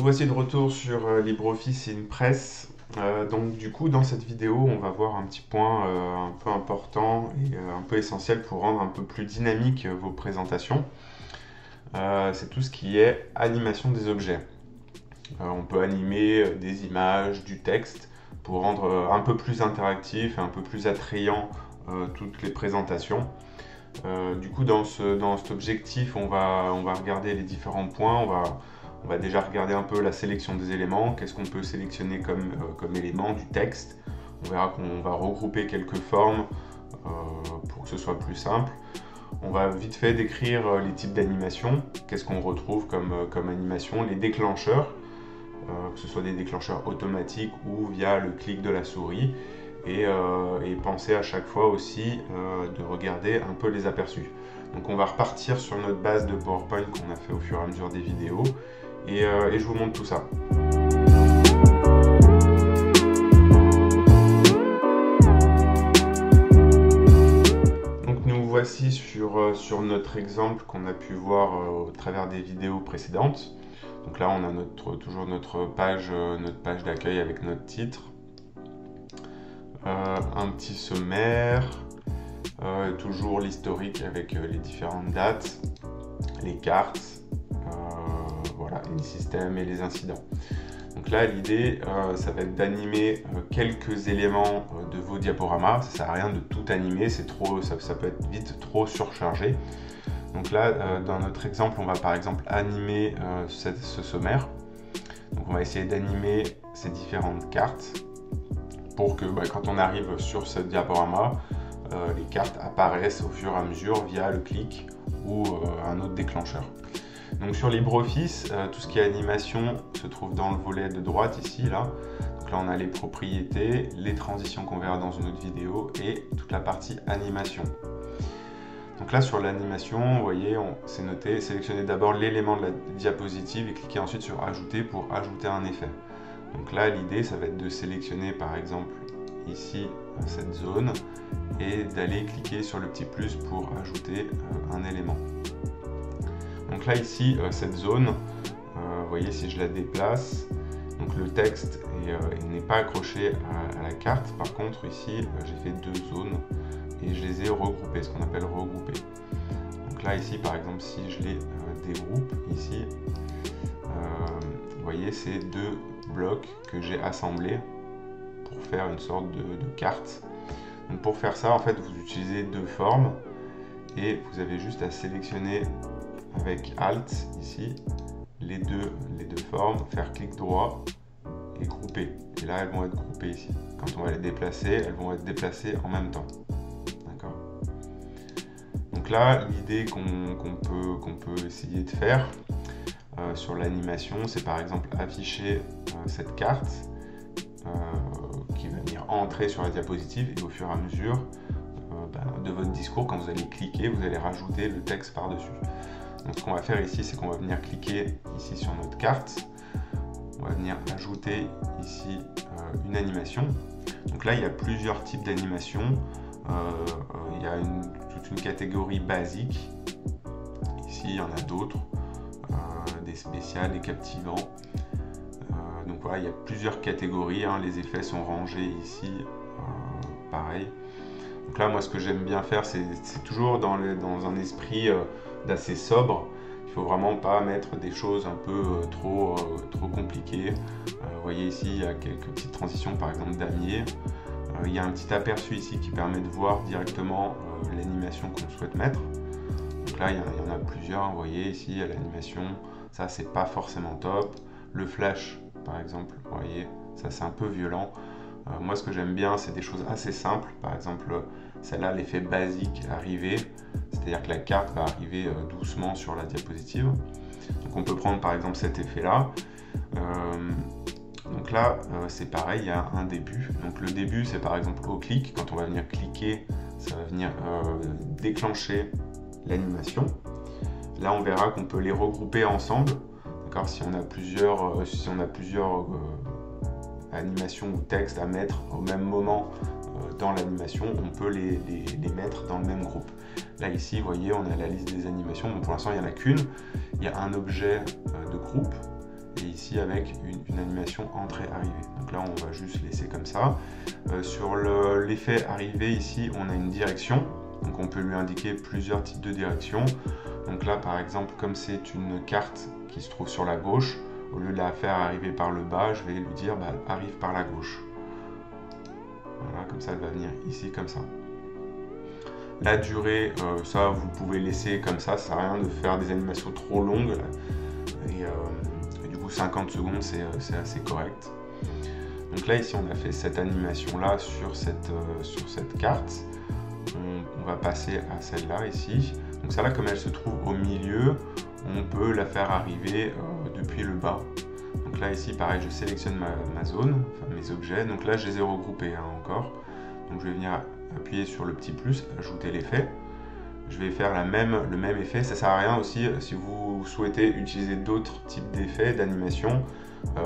voici de retour sur LibreOffice Impress. Donc du coup dans cette vidéo on va voir un petit point un peu important et un peu essentiel pour rendre un peu plus dynamique vos présentations. C'est tout ce qui est animation des objets. On peut animer des images, du texte pour rendre un peu plus interactif et un peu plus attrayant toutes les présentations. Du coup dans cet objectif on va regarder les différents points. On va déjà regarder un peu la sélection des éléments, qu'est-ce qu'on peut sélectionner comme élément du texte. On verra qu'on va regrouper quelques formes pour que ce soit plus simple. On va vite fait décrire les types d'animation, qu'est-ce qu'on retrouve comme animation, les déclencheurs, que ce soit des déclencheurs automatiques ou via le clic de la souris, et penser à chaque fois aussi de regarder un peu les aperçus. Donc on va repartir sur notre base de PowerPoint qu'on a fait au fur et à mesure des vidéos, et je vous montre tout ça. Donc nous voici sur notre exemple qu'on a pu voir au travers des vidéos précédentes. Donc là on a toujours notre page d'accueil avec notre titre, un petit sommaire, toujours l'historique avec les différentes dates, les cartes, voilà, les systèmes et les incidents. Donc là l'idée ça va être d'animer quelques éléments de vos diaporamas. Ça sert à rien de tout animer, c'est trop, ça peut être vite trop surchargé. Donc là dans notre exemple on va par exemple animer ce sommaire. Donc on va essayer d'animer ces différentes cartes pour que quand on arrive sur ce diaporama, les cartes apparaissent au fur et à mesure via le clic ou un autre déclencheur. Donc sur LibreOffice, tout ce qui est animation se trouve dans le volet de droite ici, là. Donc là on a les propriétés, les transitions qu'on verra dans une autre vidéo et toute la partie animation. Donc là sur l'animation, vous voyez, c'est noté, sélectionnez d'abord l'élément de la diapositive et cliquez ensuite sur ajouter pour ajouter un effet. Donc là l'idée ça va être de sélectionner par exemple ici cette zone et d'aller cliquer sur le petit plus pour ajouter un élément. Donc là ici cette zone, vous voyez si je la déplace, donc le texte il n'est pas accroché à la carte. Par contre ici j'ai fait deux zones et je les ai regroupées, ce qu'on appelle regrouper. Donc là ici par exemple si je les dégroupe ici, vous voyez c'est deux blocs que j'ai assemblés pour faire une sorte de carte. Donc pour faire ça en fait vous utilisez deux formes et vous avez juste à sélectionner avec Alt ici les deux formes, faire clic droit et grouper. Et là elles vont être groupées ici. Quand on va les déplacer, elles vont être déplacées en même temps. D'accord. Donc là l'idée qu'on peut essayer de faire sur l'animation, c'est par exemple afficher cette carte qui va venir entrer sur la diapositive et au fur et à mesure de votre discours, quand vous allez cliquer, vous allez rajouter le texte par-dessus. Donc ce qu'on va faire ici, c'est qu'on va venir cliquer ici sur notre carte. On va venir ajouter ici une animation. Donc là, il y a plusieurs types d'animations. Il y a toute une catégorie basique. Ici, il y en a d'autres. Des spéciales, des captivants. Donc voilà, il y a plusieurs catégories. Les effets sont rangés ici. Pareil. Donc là, moi, ce que j'aime bien faire, c'est toujours dans un esprit d'assez sobre. Il faut vraiment pas mettre des choses un peu trop compliquées. Vous voyez ici, il y a quelques petites transitions, par exemple damier. Il y a un petit aperçu ici qui permet de voir directement l'animation qu'on souhaite mettre. Donc là, il y en a plusieurs. Vous voyez ici, il y a l'animation. Ça, c'est pas forcément top. Le flash, par exemple, vous voyez, ça c'est un peu violent. Moi, ce que j'aime bien, c'est des choses assez simples. Par exemple, celle-là, l'effet basique arrivé, c'est-à-dire que la carte va arriver doucement sur la diapositive. Donc, on peut prendre par exemple cet effet-là. Donc là, c'est pareil, il y a un début. Donc le début, c'est par exemple au clic. Quand on va venir cliquer, ça va venir déclencher l'animation. Là, on verra qu'on peut les regrouper ensemble. D'accord, si on a plusieurs animation ou texte à mettre au même moment dans l'animation, on peut les mettre dans le même groupe. Là ici, vous voyez, on a la liste des animations. Bon, pour l'instant, il n'y en a qu'une. Il y a un objet de groupe et ici avec une animation entrée-arrivée. Donc là on va juste laisser comme ça. Sur l'effet arrivée ici, on a une direction, donc on peut lui indiquer plusieurs types de directions. Donc là par exemple, comme c'est une carte qui se trouve sur la gauche, au lieu de la faire arriver par le bas, je vais lui dire arrive par la gauche. Voilà, comme ça elle va venir ici comme ça. La durée, ça vous pouvez laisser comme ça sert à rien de faire des animations trop longues. Et du coup 50 secondes c'est assez correct. Donc là ici on a fait cette animation là sur cette carte. On va passer à celle-là ici. Donc celle-là, comme elle se trouve au milieu, on peut la faire arriver depuis le bas. Donc là ici pareil, je sélectionne ma zone, enfin mes objets. Donc là je les ai regroupés encore. Donc je vais venir appuyer sur le petit plus, ajouter l'effet. Je vais faire le même effet. Ça sert à rien aussi si vous souhaitez utiliser d'autres types d'effets, d'animation.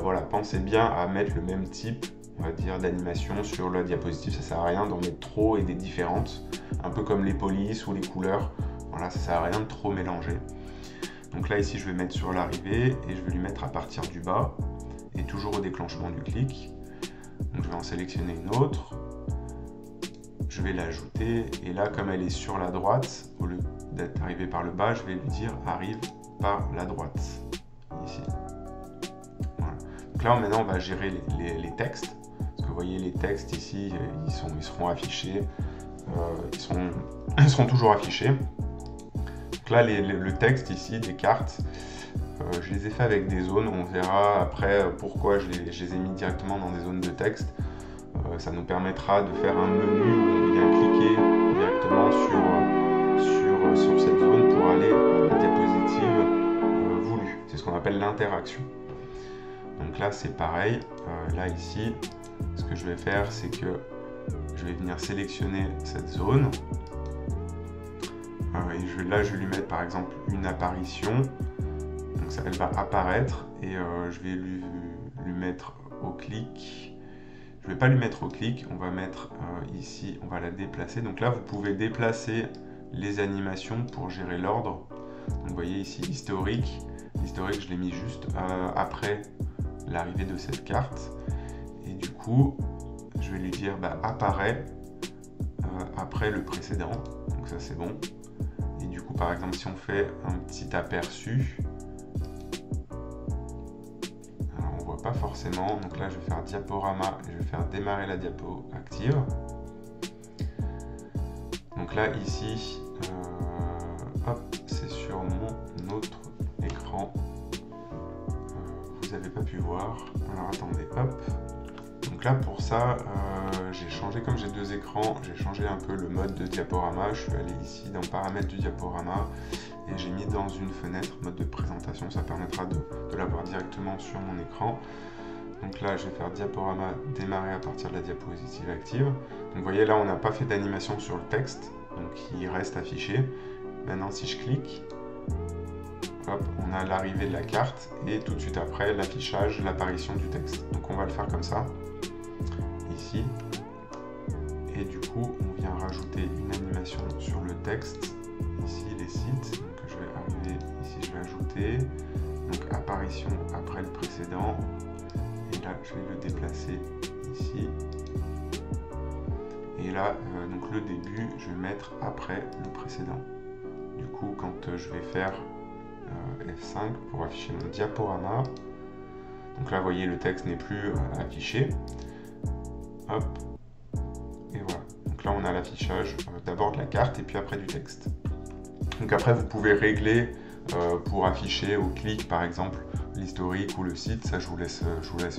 Voilà, pensez bien à mettre le même type, on va dire, d'animation sur la diapositive. Ça sert à rien d'en mettre trop et des différentes, un peu comme les polices ou les couleurs. Voilà, ça sert à rien de trop mélanger. Donc là ici je vais mettre sur l'arrivée et je vais lui mettre à partir du bas et toujours au déclenchement du clic. Donc je vais en sélectionner une autre. Je vais l'ajouter et là comme elle est sur la droite, au lieu d'être arrivée par le bas, je vais lui dire arrive par la droite, ici. Voilà. Donc là maintenant on va gérer les textes, parce que vous voyez les textes ici, ils seront affichés, ils seront toujours affichés. Donc là le texte ici des cartes, je les ai fait avec des zones, on verra après pourquoi je les ai mis directement dans des zones de texte. Ça nous permettra de faire un menu où on vient cliquer directement sur cette zone pour aller à la diapositive voulue. C'est ce qu'on appelle l'interaction. Donc là c'est pareil, là ici, ce que je vais faire c'est que je vais venir sélectionner cette zone. Et là je vais lui mettre par exemple une apparition. Donc ça, elle va apparaître et je vais lui mettre au clic. Je ne vais pas lui mettre au clic, on va mettre ici, on va la déplacer. Donc là, vous pouvez déplacer les animations pour gérer l'ordre. Donc vous voyez ici, historique. L'historique, je l'ai mis juste après l'arrivée de cette carte. Et du coup, je vais lui dire apparaît après le précédent. Donc ça, c'est bon. Et du coup, par exemple, si on fait un petit aperçu, pas forcément, donc là je vais faire diaporama et je vais faire démarrer la diapo active. Donc là ici hop, c'est sur mon autre écran, vous n'avez pas pu voir, alors attendez, hop. Donc là pour ça j'ai changé, comme j'ai deux écrans, j'ai changé un peu le mode de diaporama. Je suis allé ici dans paramètres du diaporama et j'ai mis dans une fenêtre mode de présentation, ça permettra de l'avoir directement sur mon écran. Donc là je vais faire diaporama démarrer à partir de la diapositive active. Donc vous voyez là on n'a pas fait d'animation sur le texte, donc il reste affiché. Maintenant si je clique, hop, on a l'arrivée de la carte et tout de suite après l'affichage, l'apparition du texte. Donc on va le faire comme ça, ici. Et du coup on vient rajouter une animation sur le texte, ici les sites. Donc je vais arriver ici, je vais ajouter donc apparition après le précédent. Et là je vais le déplacer ici. Et là donc le début je vais mettre après le précédent. Du coup quand je vais faire F5 pour afficher mon diaporama, donc là vous voyez le texte n'est plus affiché, hop, et voilà. Donc là on a l'affichage d'abord de la carte et puis après du texte. Donc après vous pouvez régler pour afficher au clic par exemple l'historique ou le site, ça je vous laisse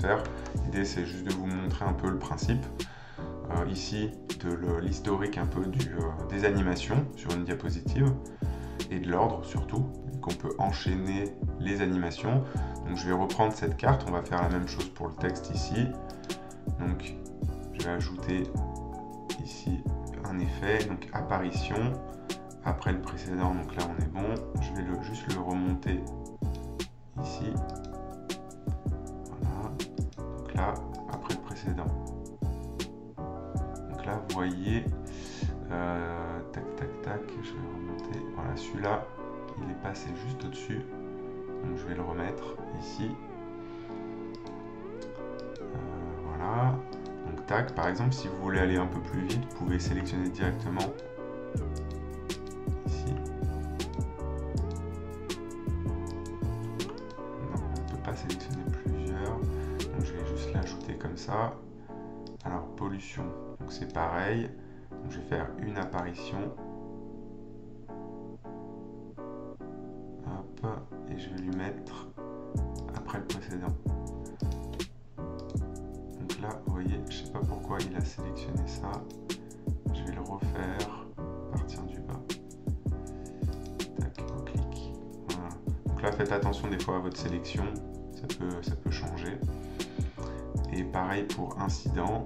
faire. L'idée c'est juste de vous montrer un peu le principe ici de l'historique un peu des animations sur une diapositive et de l'ordre surtout, qu'on peut enchaîner les animations. Donc je vais reprendre cette carte, on va faire la même chose pour le texte ici. Donc je vais ajouter ici un effet, donc apparition après le précédent, donc là on est bon. Je vais juste le remonter ici, voilà, donc là après le précédent. Donc là vous voyez, tac tac tac, je vais remonter, voilà, celui-là il est passé juste au-dessus, donc je vais le remettre ici. Voilà. Donc tac, par exemple, si vous voulez aller un peu plus vite, vous pouvez sélectionner directement ici. Non, on ne peut pas sélectionner plusieurs. Donc je vais juste l'ajouter comme ça. Alors pollution, donc c'est pareil. Donc, je vais faire une apparition. Hop, et je vais lui mettre après le précédent. Donc là, vous voyez, je ne sais pas pourquoi il a sélectionné ça. Je vais le refaire à partir du bas. Tac, on clique. Voilà. Donc là, faites attention des fois à votre sélection, ça peut changer. Et pareil pour incident,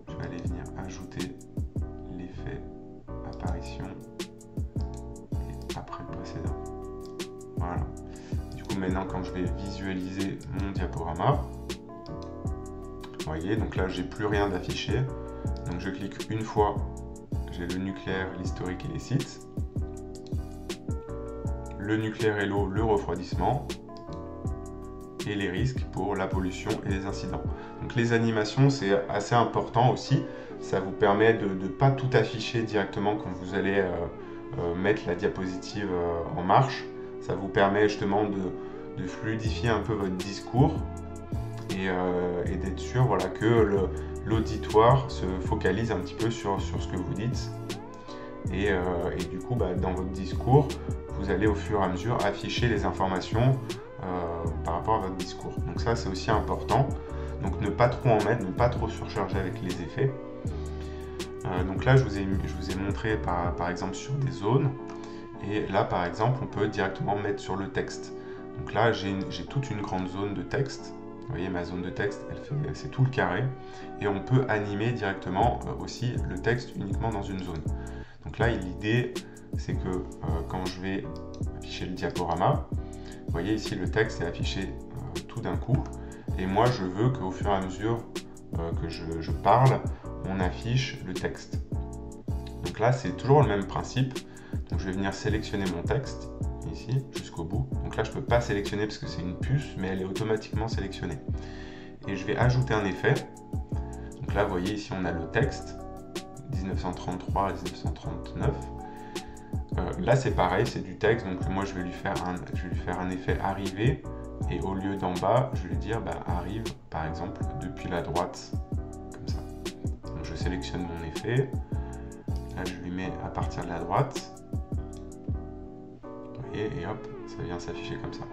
je vais aller venir ajouter l'effet apparition et après le précédent. Voilà. Du coup, maintenant, quand je vais visualiser mon diaporama, vous voyez, donc là, j'ai plus rien d'affiché. Donc, je clique une fois, j'ai le nucléaire, l'historique et les sites. Le nucléaire et l'eau, le refroidissement. Et les risques pour la pollution et les incidents. Donc, les animations, c'est assez important aussi. Ça vous permet de ne pas tout afficher directement quand vous allez mettre la diapositive en marche. Ça vous permet justement de fluidifier un peu votre discours et d'être sûr, voilà, que l'auditoire se focalise un petit peu sur ce que vous dites. Et du coup, dans votre discours, vous allez au fur et à mesure afficher les informations par rapport à votre discours. Donc ça, c'est aussi important. Donc ne pas trop en mettre, ne pas trop surcharger avec les effets. Donc là, je vous ai montré par exemple sur des zones. Et là, par exemple, on peut directement mettre sur le texte. Donc là, j'ai toute une grande zone de texte. Vous voyez, ma zone de texte, c'est tout le carré. Et on peut animer directement aussi le texte uniquement dans une zone. Donc là, l'idée, c'est que quand je vais afficher le diaporama, vous voyez ici, le texte est affiché tout d'un coup. Et moi, je veux qu'au fur et à mesure que je parle, on affiche le texte. Donc là, c'est toujours le même principe. Donc je vais venir sélectionner mon texte, ici, jusqu'au bout. Donc là, je ne peux pas sélectionner parce que c'est une puce, mais elle est automatiquement sélectionnée. Et je vais ajouter un effet. Donc là, vous voyez, ici, on a le texte, 1933 à 1939. Là, c'est pareil, c'est du texte. Donc moi, je vais lui faire un effet arrivé. Et au lieu d'en bas, je vais lui dire, arrive, par exemple, depuis la droite, comme ça. Donc je sélectionne mon effet. Là, je lui mets à partir de la droite. Et hop, ça vient s'afficher comme ça.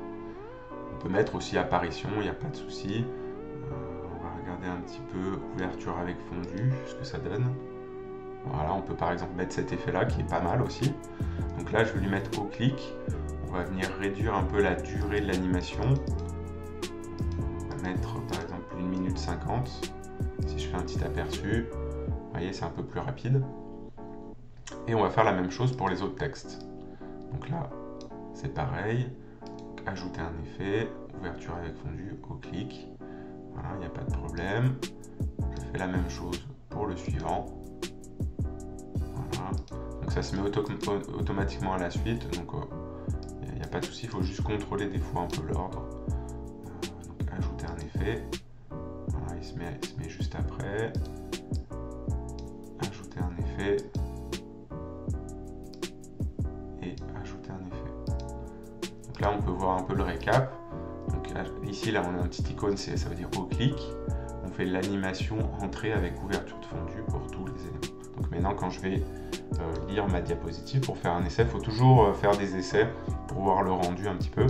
On peut mettre aussi apparition, il n'y a pas de souci. On va regarder un petit peu ouverture avec fondu, ce que ça donne. Voilà, on peut par exemple mettre cet effet-là qui est pas mal aussi. Donc là, je vais lui mettre au clic. On va venir réduire un peu la durée de l'animation. On va mettre par exemple 1 minute 50. Si je fais un petit aperçu, vous voyez, c'est un peu plus rapide. Et on va faire la même chose pour les autres textes. Donc là, c'est pareil. Ajouter un effet, ouverture avec fondu, au clic. Voilà, il n'y a pas de problème. Je fais la même chose pour le suivant. Voilà. Donc ça se met automatiquement à la suite. Donc il n'y a pas de souci, il faut juste contrôler des fois un peu l'ordre. Donc ajouter un effet. Voilà, il se met juste après. Ajouter un effet. Donc là, on peut voir un peu le récap. Donc ici, là, on a un petit icône, ça veut dire au clic. On fait l'animation entrée avec ouverture de fondu pour tous les éléments. Donc maintenant, quand je vais lire ma diapositive pour faire un essai, il faut toujours faire des essais pour voir le rendu un petit peu.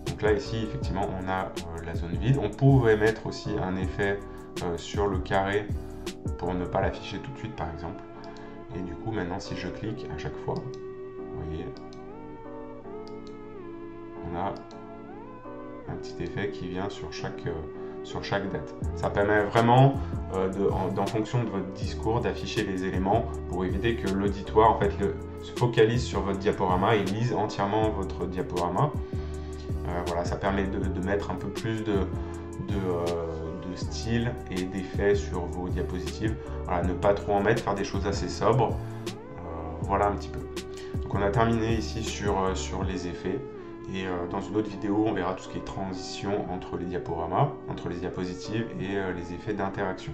Donc là, ici, effectivement, on a la zone vide. On pouvait mettre aussi un effet sur le carré pour ne pas l'afficher tout de suite, par exemple. Et du coup, maintenant, si je clique à chaque fois, vous voyez, on a un petit effet qui vient sur chaque date. Ça permet vraiment, en fonction de votre discours, d'afficher les éléments pour éviter que l'auditoire en fait, se focalise sur votre diaporama et lise entièrement votre diaporama. Voilà, ça permet de mettre un peu plus de style et d'effets sur vos diapositives. Voilà, ne pas trop en mettre, faire des choses assez sobres. Voilà un petit peu. Donc on a terminé ici sur les effets. Et dans une autre vidéo, on verra tout ce qui est transition entre les diaporamas, entre les diapositives et les effets d'interaction.